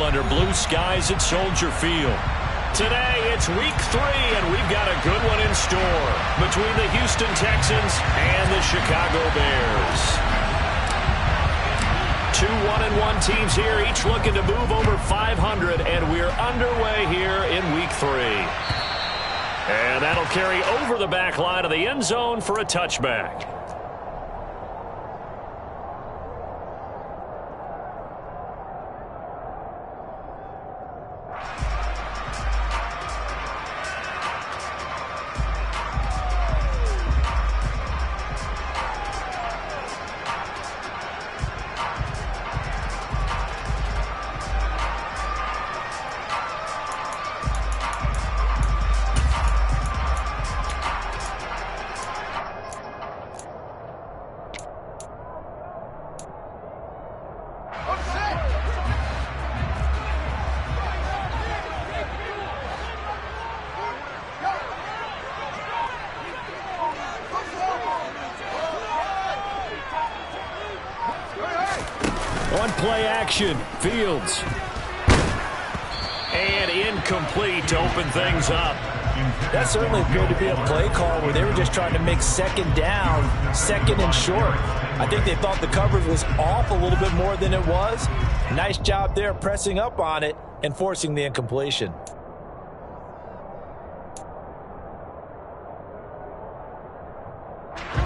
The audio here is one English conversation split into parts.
under blue skies at Soldier Field. Today, it's week 3, and we've got a good one in store between the Houston Texans and the Chicago Bears. 2 1-1 teams here, each looking to move over 500, and we're underway here in week 3. And that'll carry over the back line of the end zone for a touchback. On play action, Fields. And incomplete to open things up. That certainly appeared to be a play call where they were just trying to make second down, second and short. I think they thought the coverage was off a little bit more than it was. Nice job there pressing up on it and forcing the incompletion.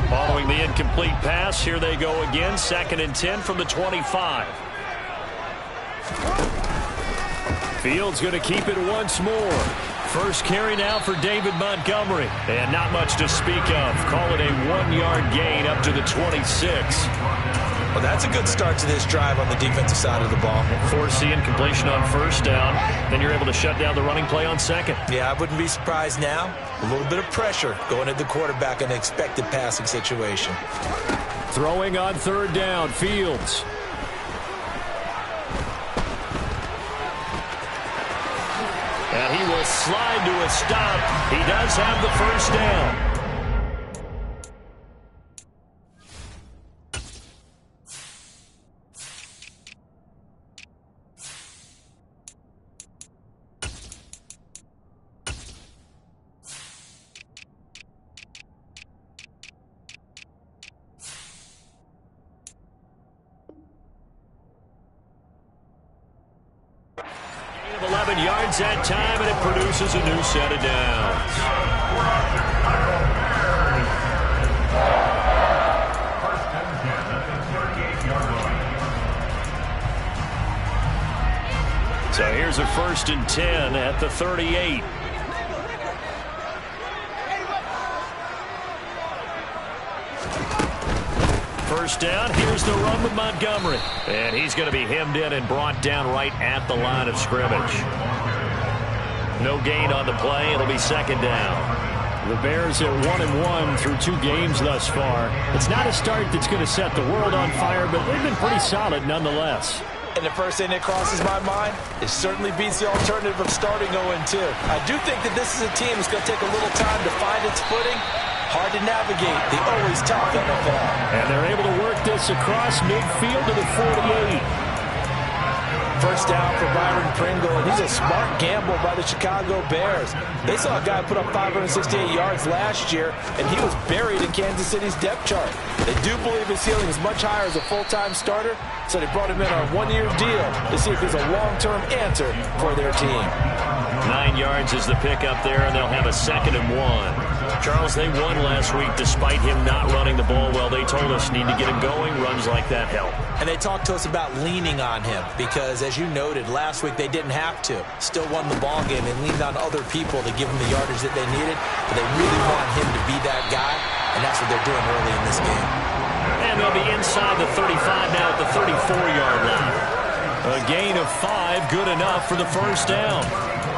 Following the incomplete pass, here they go again. 2nd and 10 from the 25. Fields going to keep it once more. First carry now for David Montgomery. And not much to speak of. Call it a 1-yard gain up to the 26. Well, that's a good start to this drive on the defensive side of the ball. Force the incompletion on first down. Then you're able to shut down the running play on second. Yeah, I wouldn't be surprised now. A little bit of pressure going at the quarterback in an expected passing situation. Throwing on 3rd down, Fields. And he will slide to a stop. He does have the first down. That time, and it produces a new set of downs. So here's a 1st and 10 at the 38. First down, here's the run with Montgomery. And he's going to be hemmed in and brought down right at the line of scrimmage. No gain on the play. It'll be 2nd down. The Bears are 1-1 through 2 games thus far. It's not a start that's going to set the world on fire, but they've been pretty solid nonetheless. And the first thing that crosses my mind, it certainly beats the alternative of starting 0-2. I do think that this is a team that's going to take a little time to find its footing. Hard to navigate the always tough NFL. And they're able to work this across midfield to the 48. First down for Byron Pringle, and he's a smart gamble by the Chicago Bears. They saw a guy put up 568 yards last year, and he was buried in Kansas City's depth chart. They do believe his ceiling is much higher as a full-time starter, so they brought him in on a 1-year deal to see if he's a long-term answer for their team. 9 yards is the pickup there, and they'll have a 2nd and 1. Charles, they won last week despite him not running the ball well. They told us need to get him going. Runs like that help. And they talked to us about leaning on him because, as you noted, last week they didn't have to. Still won the ball game. They leaned on other people to give them the yardage that they needed. But they really want him to be that guy, and that's what they're doing early in this game. And they'll be inside the 35 now at the 34-yard line. A gain of 5, good enough for the first down.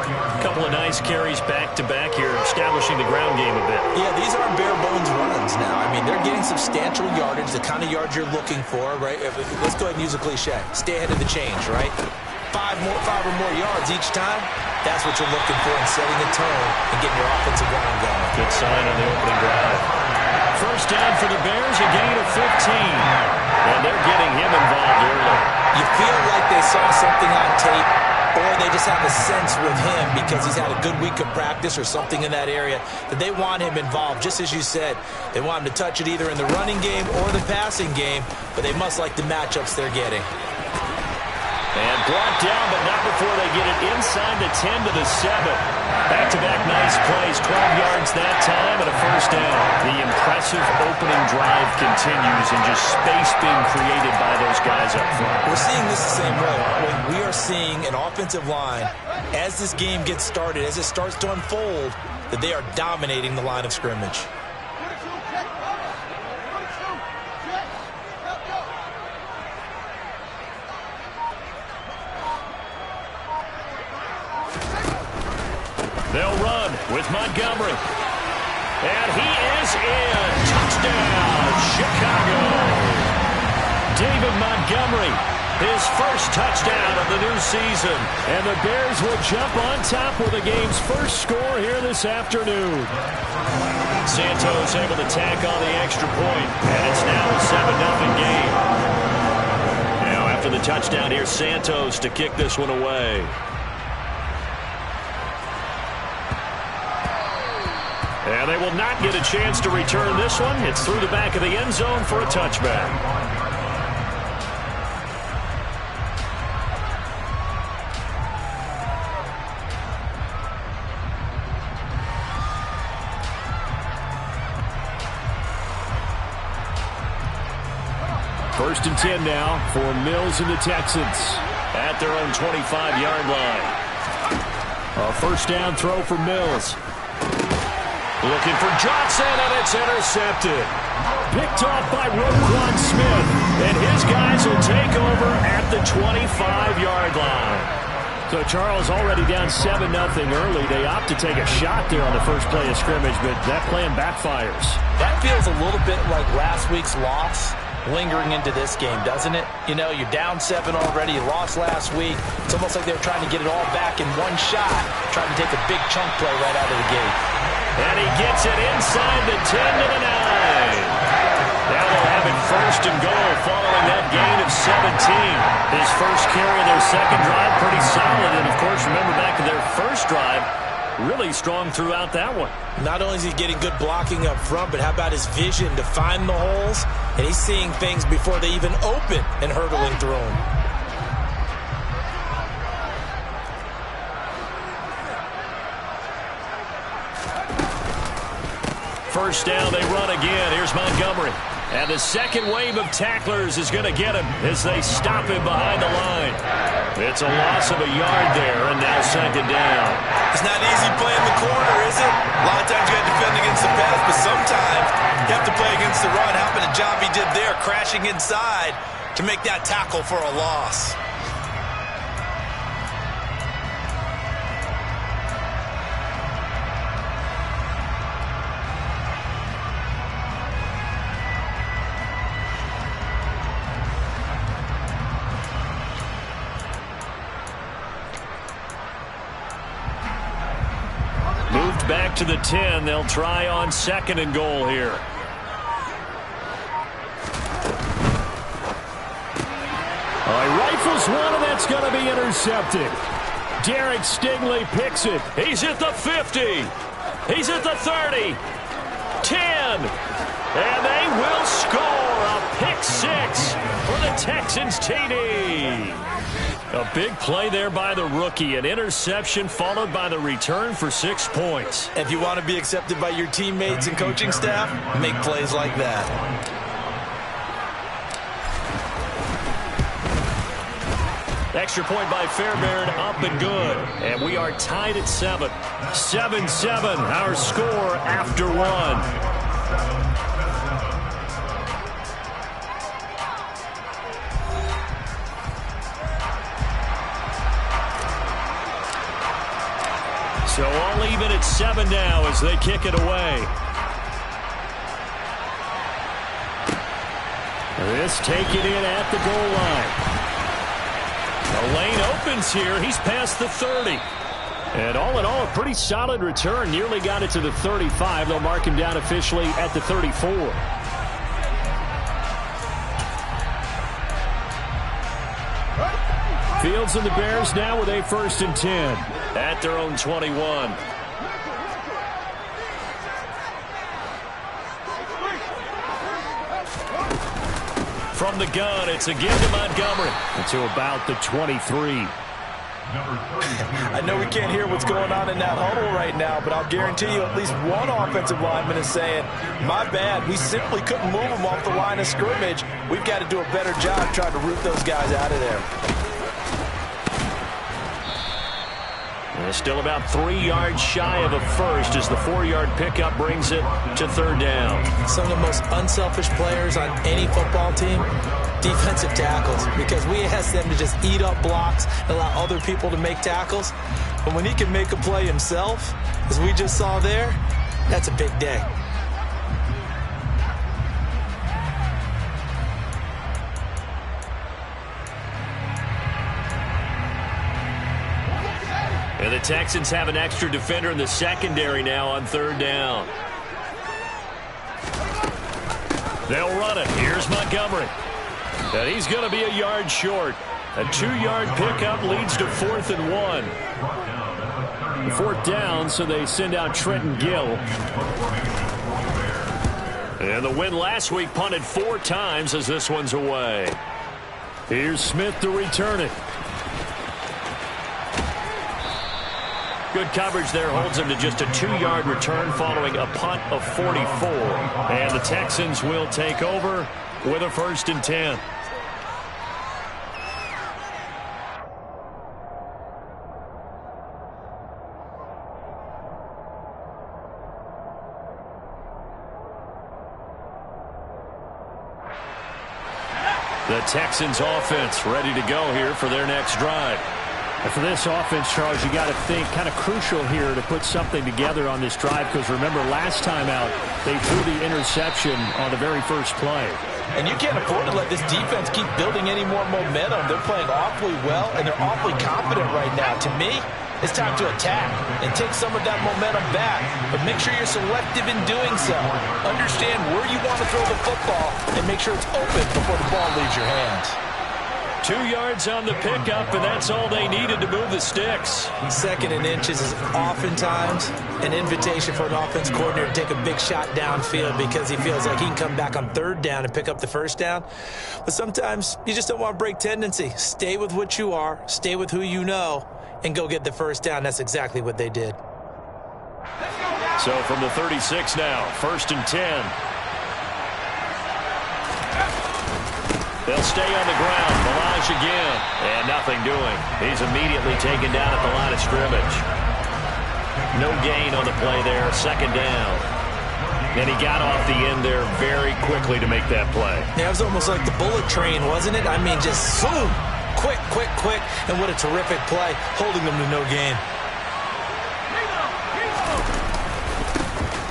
A couple of nice carries back-to-back here, establishing the ground game a bit. Yeah, these aren't bare-bones runs now. I mean, they're getting substantial yardage, the kind of yards you're looking for, right? Let's go ahead and use a cliche. Stay ahead of the change, right? 5 or more yards each time, that's what you're looking for in setting a tone and getting your offensive line going. Good sign on the opening drive. First down for the Bears, a gain of 15. And they're getting him involved early. You feel like they saw something on tape or they just have a sense with him because he's had a good week of practice or something in that area that they want him involved. Just as you said, they want him to touch it either in the running game or the passing game, but they must like the matchups they're getting. And brought down, but not before they get it inside the 10 to the 7. Back-to-back nice plays, 12 yards that time and a first down. The impressive opening drive continues and just space being created by those guys up front. We're seeing this the same way, aren't we? We are seeing an offensive line, as this game gets started, as it starts to unfold, that they are dominating the line of scrimmage. They'll run with Montgomery. And he is in. Touchdown, Chicago. David Montgomery, his first touchdown of the new season. And the Bears will jump on top with the game's first score here this afternoon. Santos able to tack on the extra point. And it's now a 7-0 game. Now after the touchdown, here's Santos to kick this one away. And they will not get a chance to return this one. It's through the back of the end zone for a touchback. First and 10 now for Mills and the Texans at their own 25-yard line. A first down throw for Mills. Looking for Johnson, and it's intercepted. Picked off by Roquan Smith, and his guys will take over at the 25-yard line. So Charles already down 7-0 early. They opt to take a shot there on the first play of scrimmage, but that plan backfires. That feels a little bit like last week's loss lingering into this game, doesn't it? You know, you're down 7 already. You lost last week. It's almost like they're trying to get it all back in one shot, trying to take a big chunk play right out of the gate. And he gets it inside the 10 to the 9. Now they'll have it first and goal following that gain of 17. His first carry of their second drive, pretty solid. And, of course, remember back to their first drive, really strong throughout that one. Not only is he getting good blocking up front, but how about his vision to find the holes? And he's seeing things before they even open and hurdling through them. First down, they run again. Here's Montgomery. And the second wave of tacklers is going to get him as they stop him behind the line. It's a loss of a yard there, and now second down. It's not easy playing the corner, is it? A lot of times you got to defend against the pass, but sometimes you have to play against the run. How about the job he did there, crashing inside to make that tackle for a loss? Back to the 10. They'll try on second and goal here. He rifles one, and that's going to be intercepted. Derek Stingley picks it. He's at the 50. He's at the 30. 10. And they will score a pick six for the Texans TD. A big play there by the rookie. An interception followed by the return for 6 points. If you want to be accepted by your teammates and coaching staff, make plays like that. Extra point by Fairbairn, up and good. And we are tied at 7. 7-7, our score after 1. So all even at 7 now as they kick it away. This taken in at the goal line. The lane opens here. He's past the 30. And all in all, a pretty solid return. Nearly got it to the 35. They'll mark him down officially at the 34. Fields and the Bears now with a 1st and 10 at their own 21. From the gun, it's again to Montgomery. To about the 23. I know we can't hear what's going on in that huddle right now, but I'll guarantee you at least one offensive lineman is saying, my bad, we simply couldn't move them off the line of scrimmage. We've got to do a better job trying to root those guys out of there. And still about 3 yards shy of a first as the 4-yard pickup brings it to 3rd down. Some of the most unselfish players on any football team, defensive tackles, because we ask them to just eat up blocks and allow other people to make tackles. But when he can make a play himself, as we just saw there, that's a big day. And the Texans have an extra defender in the secondary now on 3rd down. They'll run it. Here's Montgomery. And he's going to be a yard short. A 2-yard pickup leads to 4th and 1. 4th down, so they send out Trenton Gill. And the win last week punted 4 times as this one's away. Here's Smith to return it. Good coverage there holds him to just a 2-yard return following a punt of 44. And the Texans will take over with a 1st and 10. The Texans offense ready to go here for their next drive. And for this offense, Charles, you got to think kind of crucial here to put something together on this drive, because remember last time out they threw the interception on the very first play. And you can't afford to let this defense keep building any more momentum. They're playing awfully well, and they're awfully confident right now. To me, it's time to attack and take some of that momentum back, but make sure you're selective in doing so. Understand where you want to throw the football and make sure it's open before the ball leaves your hands. 2 yards on the pickup, and that's all they needed to move the sticks. 2nd and inches is oftentimes an invitation for an offense coordinator to take a big shot downfield because he feels like he can come back on 3rd down and pick up the 1st down. But sometimes you just don't want to break tendency. Stay with what you are, stay with who you know, and go get the 1st down. That's exactly what they did. So from the 36 now, 1st and 10. They'll stay on the ground. Balaj again. And nothing doing. He's immediately taken down at the line of scrimmage. No gain on the play there. 2nd down. And he got off the end there very quickly to make that play. Yeah, it was almost like the bullet train, wasn't it? I mean, just zoom. Quick, quick, quick. And what a terrific play, holding them to no gain.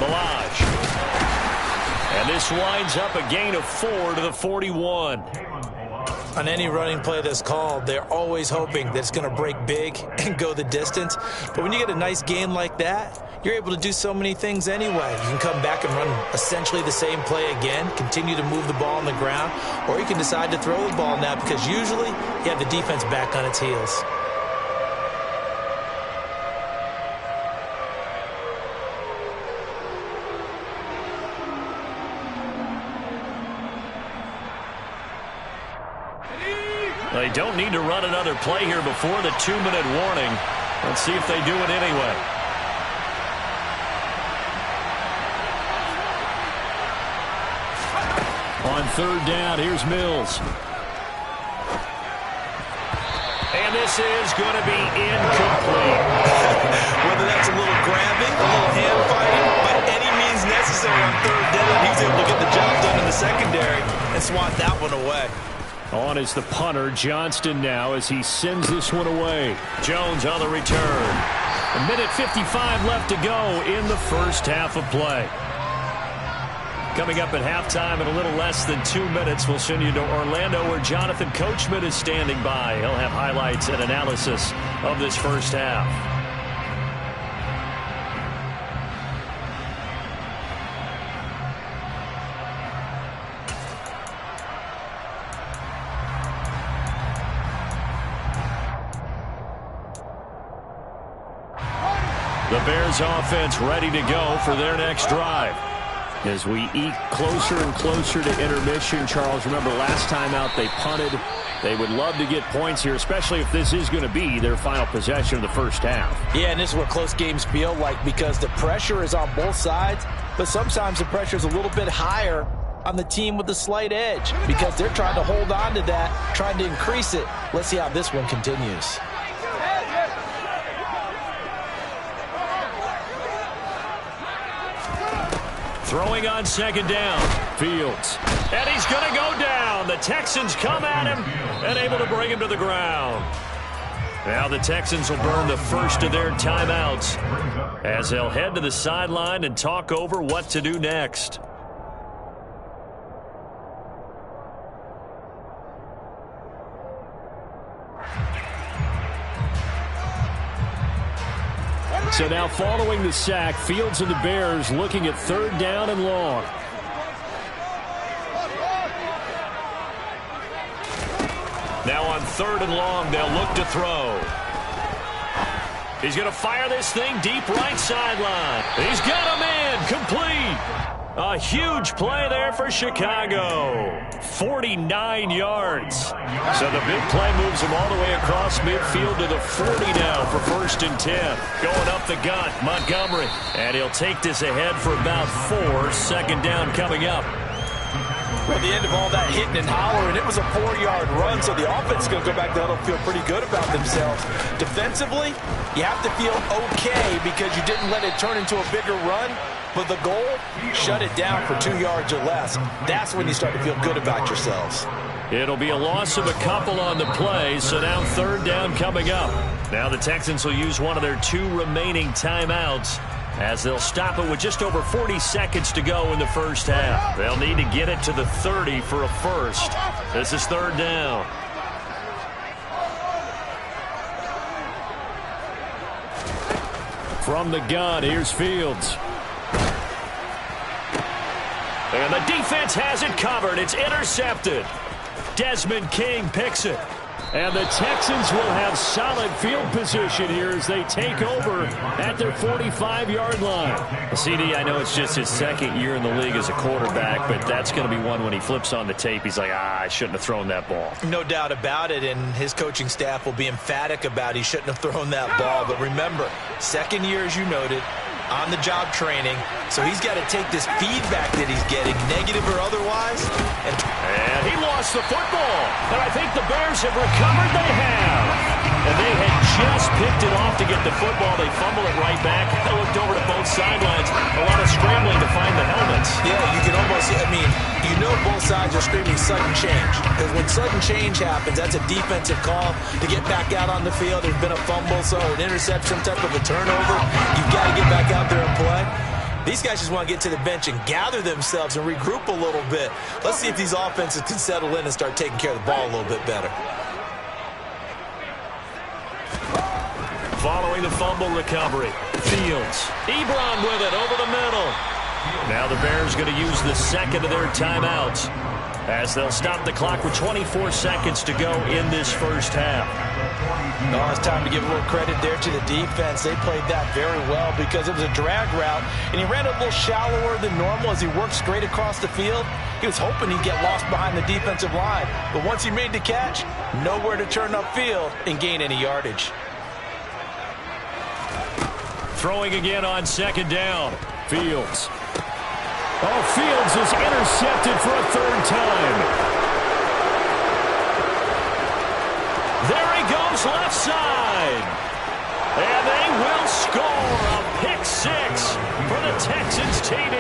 Balaj. And this winds up a gain of 4 to the 41. On any running play that's called, they're always hoping that it's going to break big and go the distance. But when you get a nice gain like that, you're able to do so many things anyway. You can come back and run essentially the same play again, continue to move the ball on the ground, or you can decide to throw the ball now because usually you have the defense back on its heels. They don't need to run another play here before the 2-minute warning. Let's see if they do it anyway. On 3rd down, here's Mills. And this is going to be incomplete. Whether that's a little grabbing, a little hand fighting, by any means necessary on 3rd down, he was able to get the job done in the secondary and swat that one away. On is the punter, Johnston now, as he sends this one away. Jones on the return. 1:55 left to go in the first half of play. Coming up at halftime in a little less than 2 minutes, we'll send you to Orlando where Jonathan Coachman is standing by. He'll have highlights and analysis of this first half. The Bears offense ready to go for their next drive. As we eke closer and closer to intermission, Charles, remember last time out they punted. They would love to get points here, especially if this is going to be their final possession of the first half. Yeah, and this is what close games feel like because the pressure is on both sides, but sometimes the pressure is a little bit higher on the team with the slight edge because they're trying to hold on to that, trying to increase it. Let's see how this one continues. Throwing on second down. Fields. And he's going to go down. The Texans come at him and able to bring him to the ground. Now the Texans will burn the first of their timeouts as they'll head to the sideline and talk over what to do next. So now following the sack, Fields and the Bears looking at third down and long. Now on third and long, they'll look to throw. He's going to fire this thing deep right sideline. He's got him in, complete. A huge play there for Chicago. 49 yards. So the big play moves him all the way across midfield to the 40 now for 1st and 10. Going up the gut, Montgomery. And he'll take this ahead for about 4. Second down coming up. At the end of all that hitting and hollering, it was a 4-yard run, so the offense is going to go back there and feel pretty good about themselves. Defensively, you have to feel okay because you didn't let it turn into a bigger run. But the goal, shut it down for 2 yards or less. That's when you start to feel good about yourselves. It'll be a loss of a couple on the play, so now third down coming up. Now the Texans will use one of their 2 remaining timeouts as they'll stop it with just over 40 seconds to go in the first half. They'll need to get it to the 30 for a first. This is third down. From the gun, here's Fields. And the defense has it covered. It's intercepted. Desmond King picks it. And the Texans will have solid field position here as they take over at their 45-yard line. CD, I know it's just his second year in the league as a quarterback, but that's going to be one when he flips on the tape. He's like, I shouldn't have thrown that ball. No doubt about it, and his coaching staff will be emphatic about he shouldn't have thrown that ball. But remember, second year, as you noted, on-the-job training, so he's got to take this feedback that he's getting, negative or otherwise. And he lost the football, and I think the Bears have recovered. They have. And they had just picked it off to get the football. They fumble it right back. They looked over to both sidelines. A lot of scrambling to find the helmets. Yeah, you can almost, you know both sides are screaming sudden change. Because when sudden change happens, that's a defensive call to get back out on the field. There's been a fumble, so an interception, type of a turnover. You've got to get back out there and play. These guys just want to get to the bench and gather themselves and regroup a little bit. Let's see if these offenses can settle in and start taking care of the ball a little bit better. Following the fumble recovery, Fields. Ebron with it over the middle. Now the Bears going to use the second of their timeouts as they'll stop the clock with 24 seconds to go in this first half. No, it's time to give a little credit there to the defense. They played that very well because it was a drag route, and he ran a little shallower than normal as he worked straight across the field. He was hoping he'd get lost behind the defensive line, but once he made the catch, nowhere to turn upfield and gain any yardage. Throwing again on second down. Fields. Oh, Fields is intercepted for a third time. There he goes left side. And they will score a pick six for the Texans TD.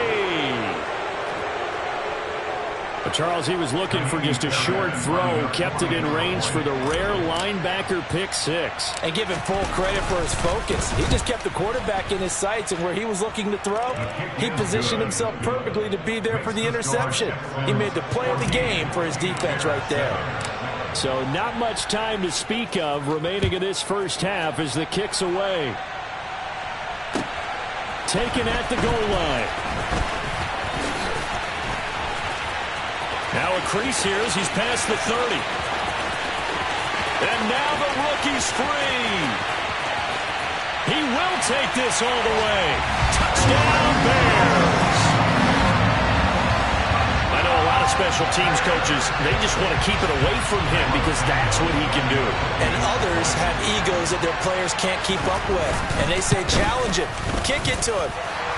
But Charles, he was looking for just a short throw, kept it in range for the rare linebacker pick six. And give him full credit for his focus. He just kept the quarterback in his sights, and where he was looking to throw, he positioned himself perfectly to be there for the interception. He made the play of the game for his defense right there. So not much time to speak of remaining in this first half as the kick's away. Taken at the goal line. Now a crease here as he's past the 30. And now the rookie's free. He will take this all the way. Touchdown, Bears. I know a lot of special teams coaches, they just want to keep it away from him because that's what he can do. And others have egos that their players can't keep up with. And they say, challenge him, kick it to him.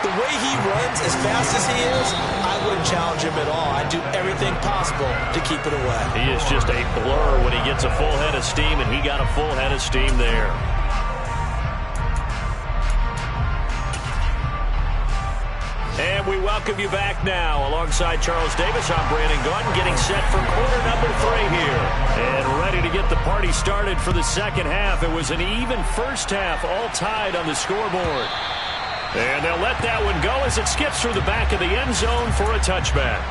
The way he runs, as fast as he is, I wouldn't challenge him at all. I'd do everything possible to keep it away. He is just a blur when he gets a full head of steam, and he got a full head of steam there. And we welcome you back now. Alongside Charles Davis, I'm Brandon Gaudin, getting set for quarter number 3 here. And ready to get the party started for the second half. It was an even first half, all tied on the scoreboard. And they'll let that one go as it skips through the back of the end zone for a touchback.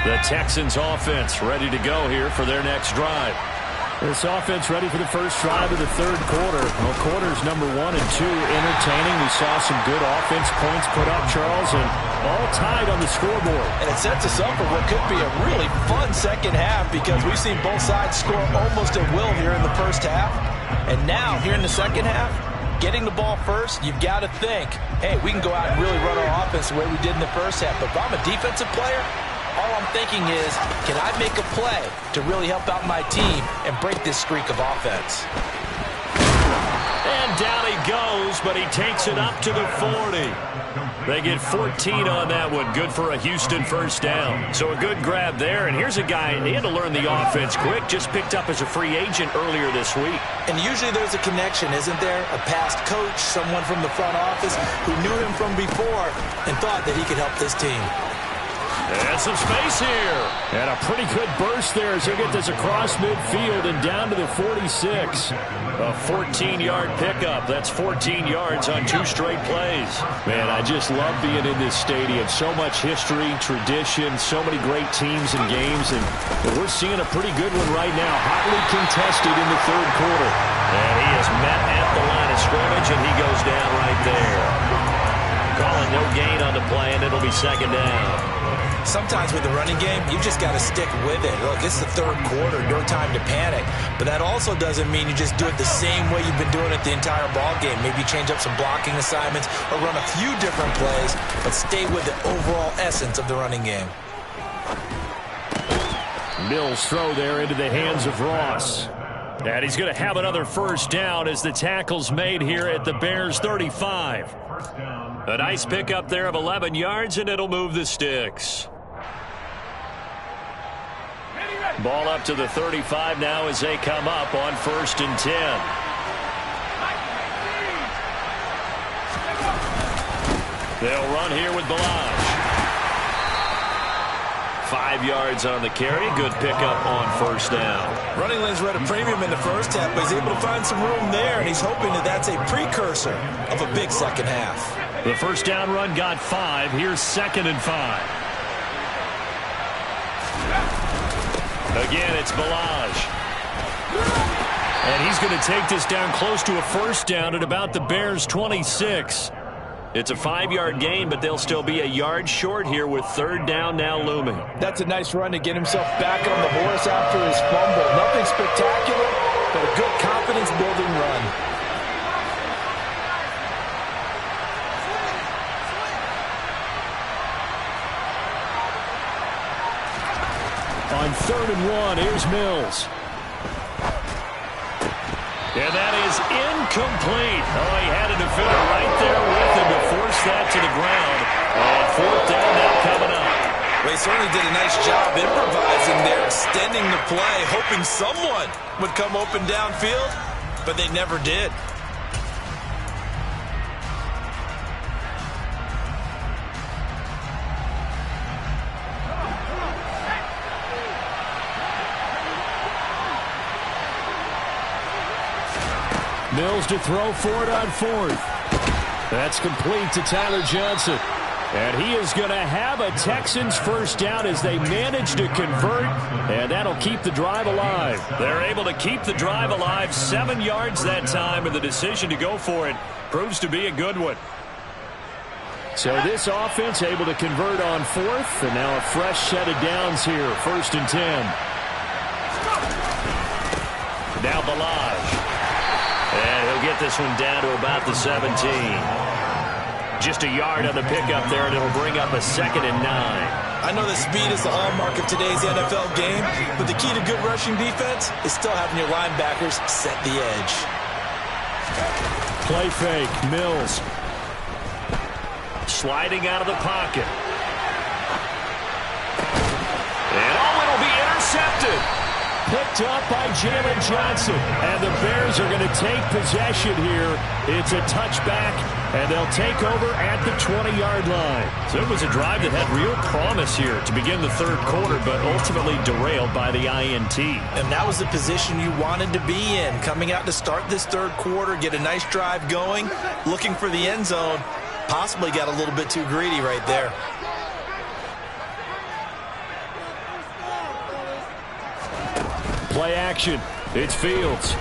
The Texans offense ready to go here for their next drive. This offense ready for the first drive of the third quarter. Well, quarters number 1 and 2 entertaining. We saw some good offense points put up, Charles, and all tied on the scoreboard. And it sets us up for what could be a really fun second half because we've seen both sides score almost at will here in the first half. And now, here in the second half, getting the ball first, you've got to think, hey, we can go out and really run our offense the way we did in the first half. But if I'm a defensive player, all I'm thinking is, can I make a play to really help out my team and break this streak of offense? And down he goes, but he takes it up to the 40. They get 14 on that one. Good for a Houston first down. So a good grab there. And here's a guy, he had to learn the offense quick, just picked up as a free agent earlier this week. And usually there's a connection, isn't there? A past coach, someone from the front office who knew him from before and thought that he could help this team. And some space here. And a pretty good burst there as he'll get this across midfield and down to the 46. A 14-yard pickup. That's 14 yards on 2 straight plays. Man, I just love being in this stadium. So much history, tradition, so many great teams and games. And we're seeing a pretty good one right now. Hotly contested in the third quarter. And he is met at the line of scrimmage, and he goes down right there. Calling no gain on the play, and it'll be second down. Sometimes with the running game, you just got to stick with it. Look, it's the third quarter, no time to panic. But that also doesn't mean you just do it the same way you've been doing it the entire ball game. Maybe change up some blocking assignments or run a few different plays, but stay with the overall essence of the running game. Mills throw there into the hands of Ross. And he's going to have another first down as the tackle's made here at the Bears 35. A nice pickup there of 11 yards, and it'll move the sticks. Ball up to the 35 now as they come up on 1st and 10. They'll run here with Balazs. 5 yards on the carry. Good pickup on 1st down. Running lanes were at a premium in the first half, but he's able to find some room there, and he's hoping that that's a precursor of a big second half. The first down run got 5. Here's 2nd and 5. Again, it's Balazs. And he's going to take this down close to a first down at about the Bears' 26. It's a 5-yard gain, but they'll still be a yard short here with 3rd down now looming. That's a nice run to get himself back on the horse after his fumble. Nothing spectacular, but a good confidence-building run. On 3rd and 1, here's Mills. And that is incomplete. Oh, he had a defender right there with him to force that to the ground. And 4th down now coming up. Well, he certainly did a nice job improvising there, extending the play, hoping someone would come open downfield, but they never did. Mills to throw for it on 4th. That's complete to Tyler Johnson. And he is going to have a Texans first down as they manage to convert, and that'll keep the drive alive. They're able to keep the drive alive, 7 yards that time, and the decision to go for it proves to be a good one. So this offense able to convert on fourth, and now a fresh set of downs here, 1st and 10. Now Ballage. And he'll get this one down to about the 17. Just a yard on the pickup there, and it'll bring up a 2nd and 9. I know that speed is the hallmark of today's NFL game, but the key to good rushing defense is still having your linebackers set the edge. Play fake, Mills. Sliding out of the pocket. And it'll be intercepted. Picked up by Jalen Johnson. And the Bears are going to take possession here. It's a touchback, and they'll take over at the 20-yard line. So it was a drive that had real promise here to begin the third quarter, but ultimately derailed by the INT. And that was the position you wanted to be in. Coming out to start this third quarter, get a nice drive going, looking for the end zone. Possibly got a little bit too greedy right there. Play action. It's Fields.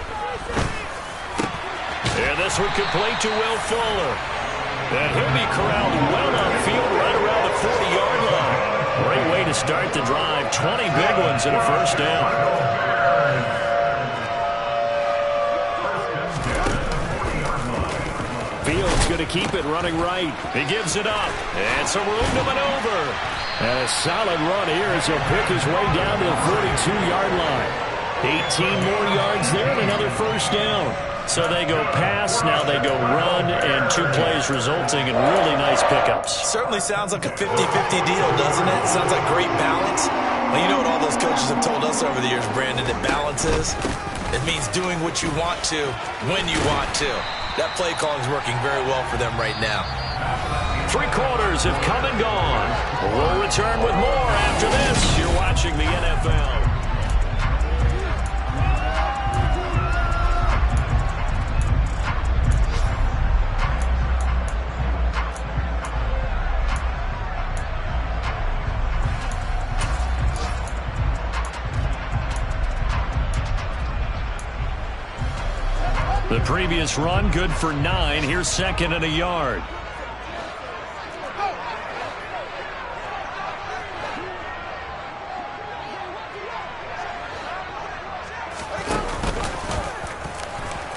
And this one complete to Will Fuller. And he'll be corralled well upfield right around the 40-yard line. Great way to start the drive. 20 big ones and a first down. Fields going to keep it running right. He gives it up. And some room to maneuver. And a solid run here as he'll pick his way down to the 42-yard line. 18 more yards there and another first down. So they go pass, now they go run, and 2 plays resulting in really nice pickups. Certainly sounds like a 50-50 deal, doesn't it? Sounds like great balance. Well, you know what all those coaches have told us over the years, Brandon, that balance is? It means doing what you want to, when you want to. That play calling is working very well for them right now. 3 quarters have come and gone. We'll return with more after this. You're watching the NFL. The previous run, good for 9. Here's 2nd and a yard.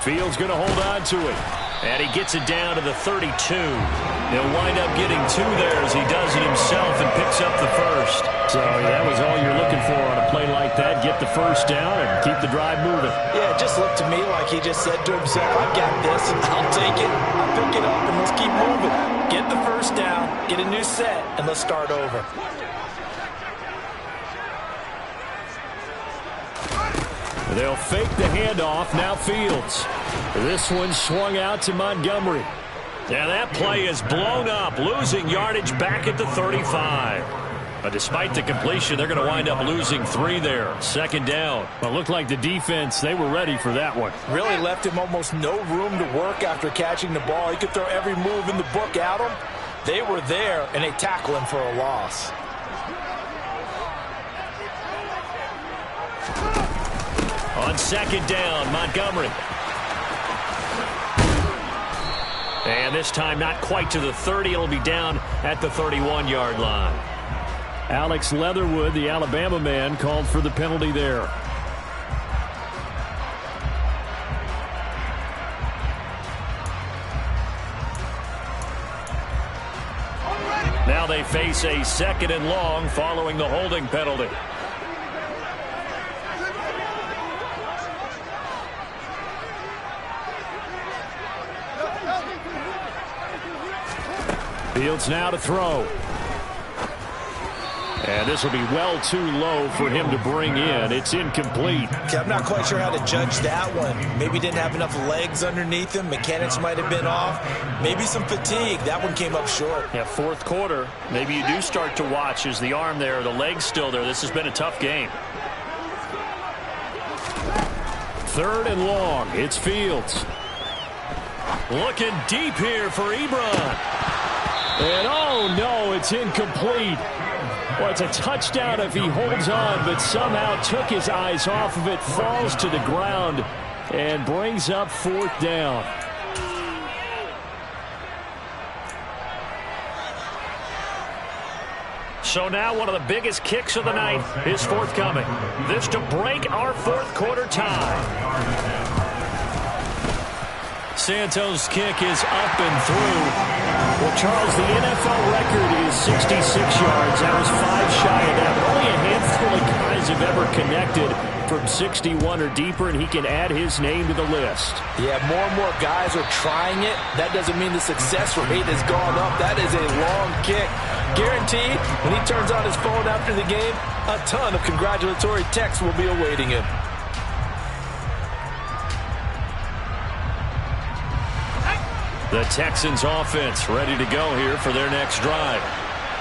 Fields going to hold on to it. And he gets it down to the 32. He'll wind up getting 2 there as he does it himself and picks up the first. So that was all you're looking for on a play like that. Get the first down and keep the drive moving. Yeah, it just looked to me like he just said to himself, I've got this. I'll take it. I'll pick it up, and let's keep moving. Get the first down, get a new set, and let's start over. They'll fake the handoff. Now Fields. This one swung out to Montgomery. Yeah, that play is blown up, losing yardage back at the 35. But despite the completion, they're going to wind up losing 3 there. 2nd down. Well, it looked like the defense, they were ready for that one. Really left him almost no room to work after catching the ball. He could throw every move in the book at him. They were there, and they tackle him for a loss. On 2nd down, Montgomery. And this time not quite to the 30. It'll be down at the 31-yard line. Alex Leatherwood, the Alabama man, called for the penalty there. Now they face a 2nd and long following the holding penalty. Fields now to throw. And this will be well too low for him to bring in. It's incomplete. Okay, I'm not quite sure how to judge that one. Maybe didn't have enough legs underneath him. Mechanics might have been off. Maybe some fatigue. That one came up short. Yeah, 4th quarter. Maybe you do start to watch. Is the arm there, the leg's still there? This has been a tough game. 3rd and long. It's Fields. Looking deep here for Ebron. And oh no, it's incomplete. Well, it's a touchdown if he holds on, but somehow took his eyes off of it, falls to the ground, and brings up 4th down. So now one of the biggest kicks of the night is forthcoming. This to break our fourth quarter tie. Santos' kick is up and through. Well, Charles, the NFL record is 66 yards. That was 5 shy of that. But only a handful of guys have ever connected from 61 or deeper, and he can add his name to the list. Yeah, more and more guys are trying it. That doesn't mean the success rate has gone up. That is a long kick. Guaranteed, when he turns on his phone after the game, a ton of congratulatory texts will be awaiting him. The Texans offense ready to go here for their next drive.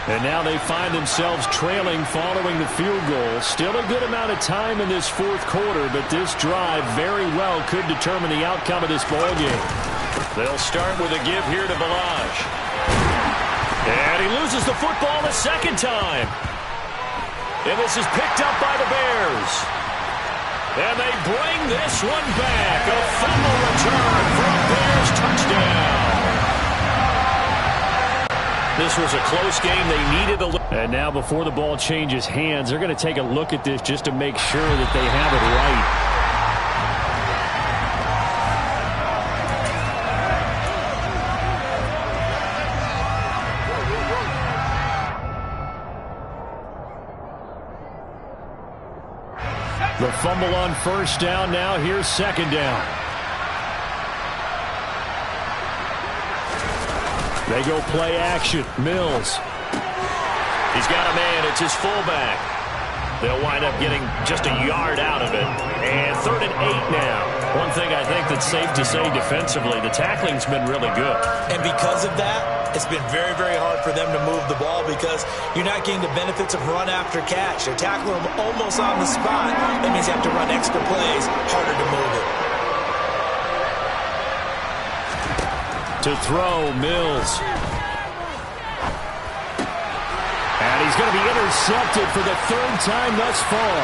And now they find themselves trailing following the field goal. Still a good amount of time in this fourth quarter, but this drive very well could determine the outcome of this ballgame. They'll start with a give here to Ballage. And he loses the football the second time. And this is picked up by the Bears. And they bring this one back. A fumble return for a Bears touchdown. This was a close game. They needed a look. And now before the ball changes hands, they're going to take a look at this just to make sure that they have it right. The fumble on first down. Now here's second down. They go play action. Mills. He's got a man. It's his fullback. They'll wind up getting just a yard out of it. And 3rd and 8 now. One thing I think that's safe to say defensively, the tackling's been really good. And because of that, it's been very, very hard for them to move the ball because you're not getting the benefits of run after catch. They're tackling them almost on the spot. That means you have to run extra plays, harder to move it. To throw, Mills. And he's going to be intercepted for the 3rd time thus far.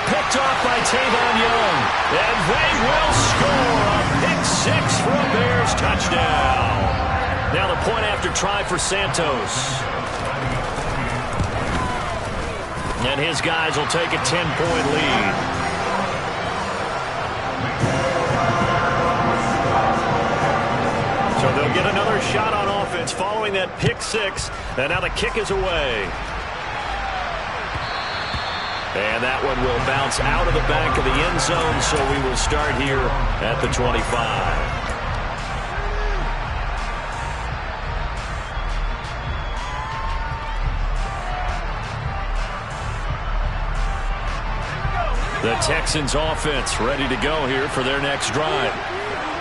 Picked off by Tavon Young. And they will score a pick-6 for a Bears touchdown. Now the point after try for Santos. And his guys will take a 10-point lead. So they'll get another shot on offense following that pick-6. And now the kick is away. And that one will bounce out of the back of the end zone, so we will start here at the 25. The Texans offense ready to go here for their next drive.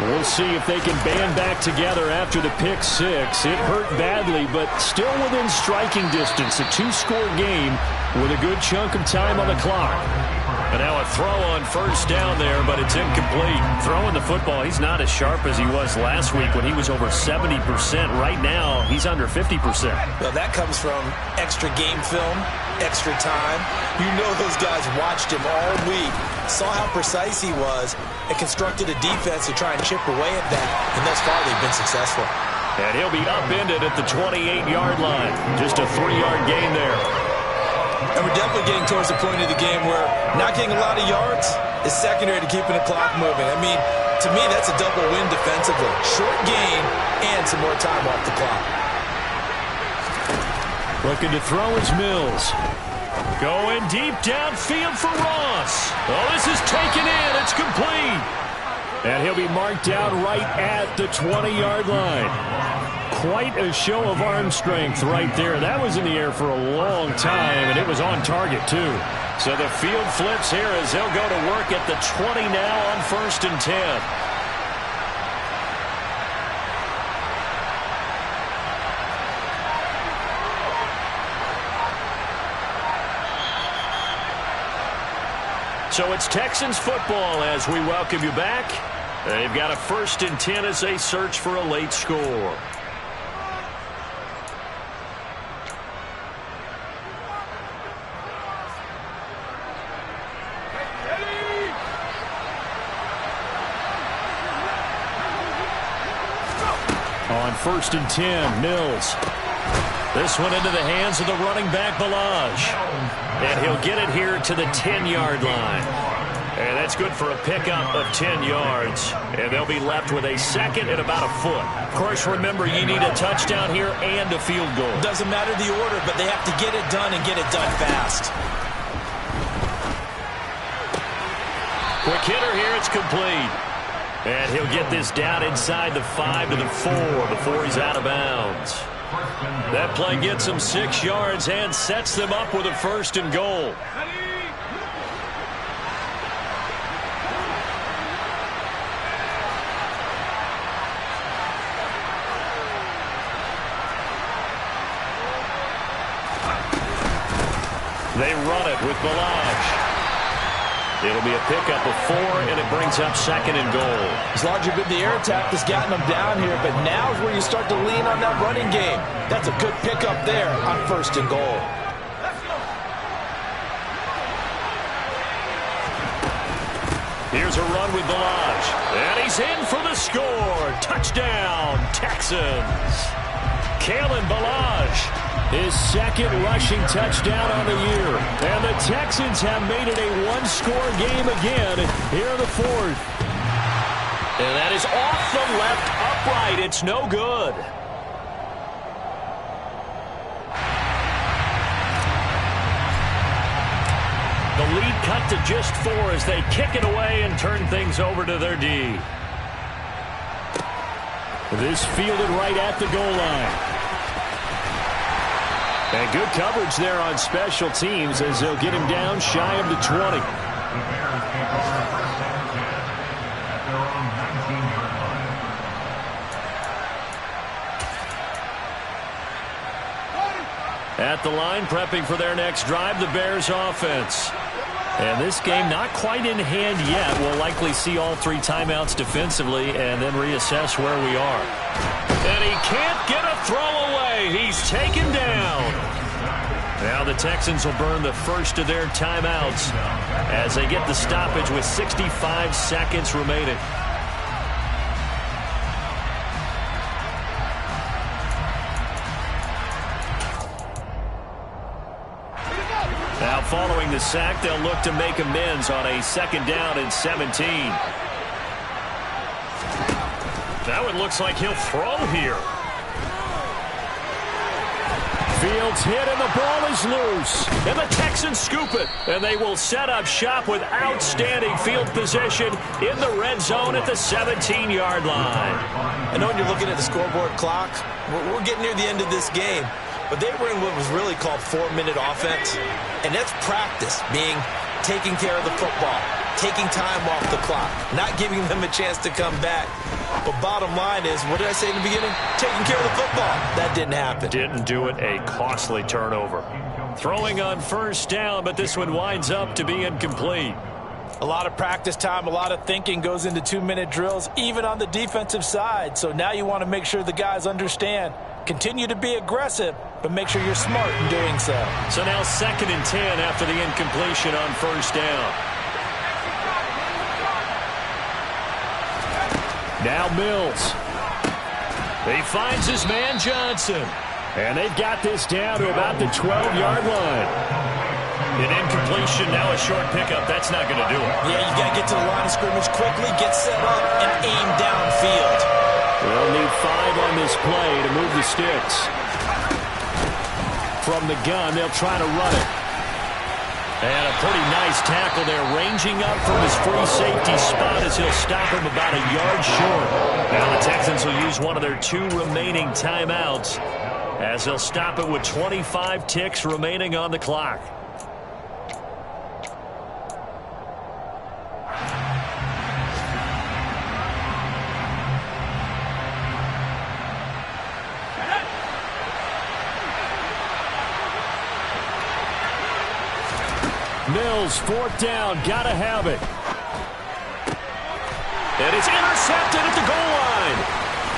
We'll see if they can band back together after the pick-6. It hurt badly, but still within striking distance. A 2-score game with a good chunk of time on the clock. And now a throw on first down there, but it's incomplete. Throwing the football, he's not as sharp as he was last week when he was over 70%. Right now, he's under 50%. Well, that comes from extra game film, extra time. You know those guys watched him all week, saw how precise he was, and constructed a defense to try and chip away at that. And thus far, they've been successful. And he'll be upended at the 28-yard line. Just a 3-yard gain there. And we're definitely getting towards the point of the game where not getting a lot of yards is secondary to keeping the clock moving. I mean, to me, that's a double win defensively. Short gain and some more time off the clock. Looking to throw is Mills. Going deep downfield for Ross. Oh, this is taken in. It's complete. And he'll be marked down right at the 20-yard line. Quite a show of arm strength right there. That was in the air for a long time, and it was on target, too. So the field flips here as he'll go to work at the 20 now on 1st and 10. So it's Texans football as we welcome you back. They've got a 1st and 10 as they search for a late score. On 1st and 10, Mills. This one into the hands of the running back, Ballage. And he'll get it here to the 10-yard line. And that's good for a pickup of 10 yards. And they'll be left with a second and about a foot. Of course, remember, you need a touchdown here and a field goal. Doesn't matter the order, but they have to get it done and get it done fast. Quick hitter here, it's complete. And he'll get this down inside the 5 to the 4 before he's out of bounds. That play gets them 6 yards and sets them up with a 1st and goal. They run it with Ballage. It'll be a pickup of 4, and it brings up 2nd and goal. It's largely been the air attack that's gotten them down here, but now's where you start to lean on that running game. That's a good pickup there on 1st and goal. Here's a run with Ballage, and he's in for the score. Touchdown, Texans. Kalen Ballage. His 2nd rushing touchdown on the year. And the Texans have made it a one-score game again here in the 4th. And that is off the left upright. It's no good. The lead cut to just 4 as they kick it away and turn things over to their D. This fielded right at the goal line. And good coverage there on special teams as they'll get him down shy of the 20. At the line, prepping for their next drive, the Bears offense. And this game not quite in hand yet. We'll likely see all 3 timeouts defensively and then reassess where we are. And he can't get a throw away. He's taken down. Now the Texans will burn the first of their timeouts as they get the stoppage with 65 seconds remaining. Now following the sack, they'll look to make amends on a 2nd down and 17. Now it looks like he'll throw here. Fields hit and the ball is loose. And the Texans scoop it. And they will set up shop with outstanding field position in the red zone at the 17-yard line. I know when you're looking at the scoreboard clock, we're getting near the end of this game. But they were in what was really called 4-minute offense. And that's practice, meaning taking care of the football, taking time off the clock, not giving them a chance to come back. But bottom line is, what did I say in the beginning? Taking care of the football. That didn't happen. Didn't do it. A costly turnover. Throwing on 1st down, but this one winds up to be incomplete. A lot of practice time, a lot of thinking goes into 2-minute drills, even on the defensive side. So now you want to make sure the guys understand. Continue to be aggressive, but make sure you're smart in doing so. So now 2nd and 10 after the incompletion on 1st down. Now Mills. He finds his man Johnson. And they've got this down to about the 12-yard line. An incompletion, now a short pickup. That's not going to do it. Yeah, you got to get to the line of scrimmage quickly, get set up, and aim downfield. They'll need 5 on this play to move the sticks. From the gun, they'll try to run it. And a pretty nice tackle there, ranging up from his free safety spot as he'll stop him about a yard short. Now the Texans will use one of their 2 remaining timeouts as they'll stop it with 25 ticks remaining on the clock. Mills, 4th down, gotta have it. And it's intercepted at the goal line.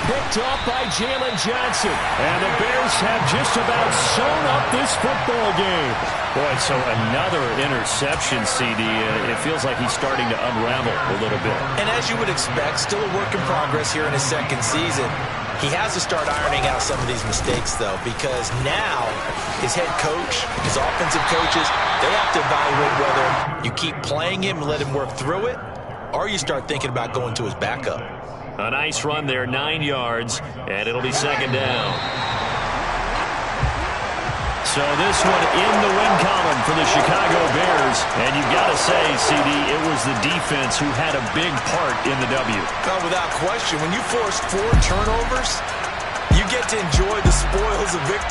Picked off by Jalen Johnson. And the Bears have just about sewn up this football game. Boy, so another interception, CD. It feels like he's starting to unravel a little bit. And as you would expect, still a work in progress here in his 2nd season. He has to start ironing out some of these mistakes, though, because now his head coach, his offensive coaches, they have to evaluate whether you keep playing him and let him work through it, or you start thinking about going to his backup. A nice run there, 9 yards, and it'll be second down. So this one in the win column for the Chicago Bears. And you've got to say, CD, it was the defense who had a big part in the W. Well, without question, when you force 4 turnovers, you get to enjoy the spoils of victory.